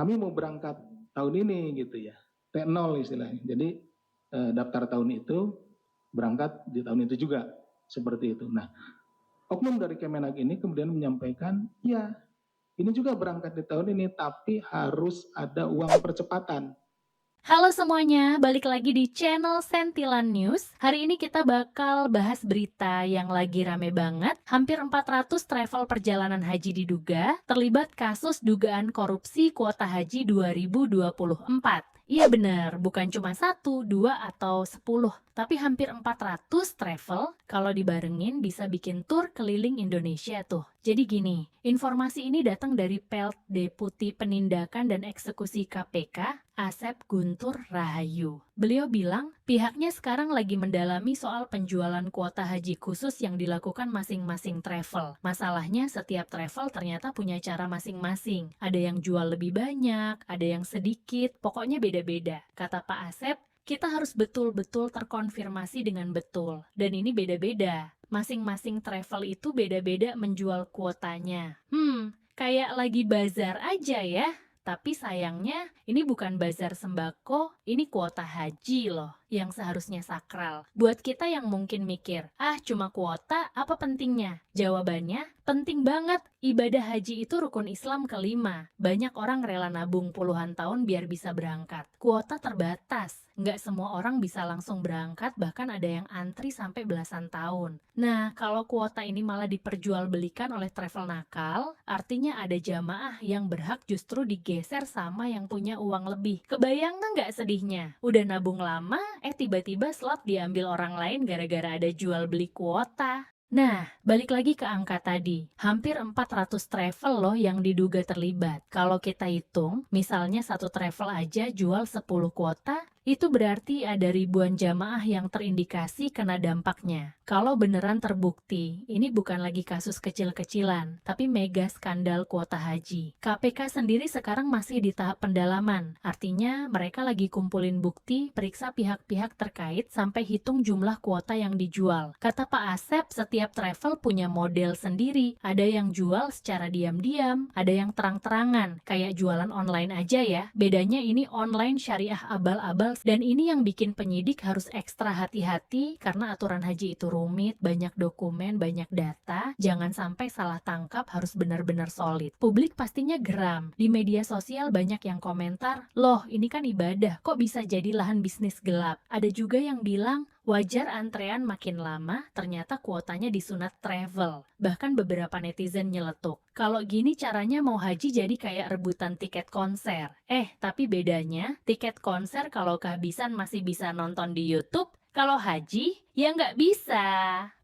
kami mau berangkat tahun ini gitu ya, T0 istilahnya. Jadi daftar tahun itu, berangkat di tahun itu juga, seperti itu. Nah, oknum dari Kemenak ini kemudian menyampaikan, ya ini juga berangkat di tahun ini, tapi harus ada uang percepatan. Halo semuanya, balik lagi di channel Sentilan News. Hari ini kita bakal bahas berita yang lagi rame banget. Hampir 400 travel perjalanan haji diduga terlibat kasus dugaan korupsi kuota haji 2024. Iya bener, bukan cuma 1, 2, atau 10, tapi hampir 400 travel kalau dibarengin bisa bikin tur keliling Indonesia tuh. Jadi gini, informasi ini datang dari Pelt Deputi Penindakan dan Eksekusi KPK, Asep Guntur Rahayu. Beliau bilang pihaknya sekarang lagi mendalami soal penjualan kuota haji khusus yang dilakukan masing-masing travel. Masalahnya setiap travel ternyata punya cara masing-masing. Ada yang jual lebih banyak, ada yang sedikit, pokoknya beda-beda. Kata Pak Asep, kita harus betul-betul terkonfirmasi dengan betul. Dan ini beda-beda. Masing-masing travel itu beda-beda menjual kuotanya. Kayak lagi bazar aja ya. Tapi sayangnya ini bukan bazar sembako, ini kuota haji loh yang seharusnya sakral. Buat kita yang mungkin mikir, cuma kuota, apa pentingnya? Jawabannya, penting banget. Ibadah haji itu rukun Islam kelima. Banyak orang rela nabung puluhan tahun biar bisa berangkat. Kuota terbatas. Nggak semua orang bisa langsung berangkat, bahkan ada yang antri sampai belasan tahun. Nah, kalau kuota ini malah diperjualbelikan oleh travel nakal, artinya ada jamaah yang berhak justru digeser sama yang punya uang lebih. Kebayang nggak sedihnya? Udah nabung lama, tiba-tiba slot diambil orang lain gara-gara ada jual beli kuota. Nah, balik lagi ke angka tadi. Hampir 400 travel loh yang diduga terlibat. Kalau kita hitung, misalnya satu travel aja jual 10 kuota, itu berarti ada ribuan jamaah yang terindikasi kena dampaknya. Kalau beneran terbukti, ini bukan lagi kasus kecil-kecilan, tapi mega skandal kuota haji. KPK sendiri sekarang masih di tahap pendalaman. Artinya mereka lagi kumpulin bukti, periksa pihak-pihak terkait sampai hitung jumlah kuota yang dijual. Kata Pak Asep, setiap travel punya model sendiri. Ada yang jual secara diam-diam, ada yang terang-terangan, kayak jualan online aja ya. Bedanya ini online syariah abal-abal. Dan ini yang bikin penyidik harus ekstra hati-hati karena aturan haji itu rumit, banyak dokumen, banyak data. Jangan sampai salah tangkap, harus benar-benar solid. Publik pastinya geram. Di media sosial banyak yang komentar, loh ini kan ibadah, kok bisa jadi lahan bisnis gelap? Ada juga yang bilang, wajar antrean makin lama, ternyata kuotanya disunat travel. Bahkan beberapa netizen nyeletuk, kalau gini caranya mau haji jadi kayak rebutan tiket konser. Tapi bedanya, tiket konser kalau kehabisan masih bisa nonton di YouTube, kalau haji, ya nggak bisa.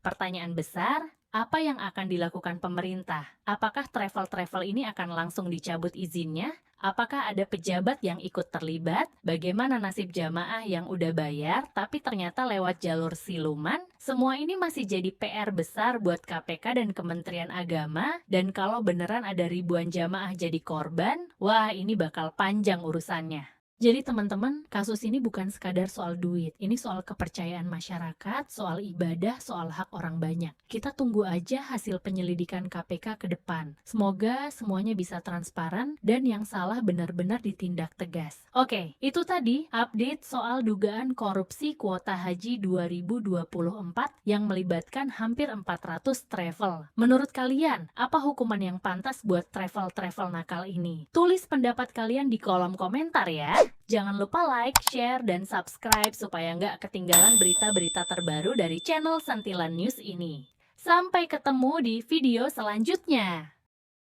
Pertanyaan besar, apa yang akan dilakukan pemerintah? Apakah travel-travel ini akan langsung dicabut izinnya? Apakah ada pejabat yang ikut terlibat? Bagaimana nasib jamaah yang udah bayar tapi ternyata lewat jalur siluman? Semua ini masih jadi PR besar buat KPK dan Kementerian Agama. Dan kalau beneran ada ribuan jamaah jadi korban, wah ini bakal panjang urusannya. Jadi teman-teman, kasus ini bukan sekadar soal duit. Ini soal kepercayaan masyarakat, soal ibadah, soal hak orang banyak. Kita tunggu aja hasil penyelidikan KPK ke depan. Semoga semuanya bisa transparan dan yang salah benar-benar ditindak tegas. Oke, itu tadi update soal dugaan korupsi kuota haji 2024 yang melibatkan hampir 400 travel. Menurut kalian, apa hukuman yang pantas buat travel-travel nakal ini? Tulis pendapat kalian di kolom komentar ya. Jangan lupa like, share, dan subscribe supaya nggak ketinggalan berita-berita terbaru dari channel Sentilan News ini. Sampai ketemu di video selanjutnya.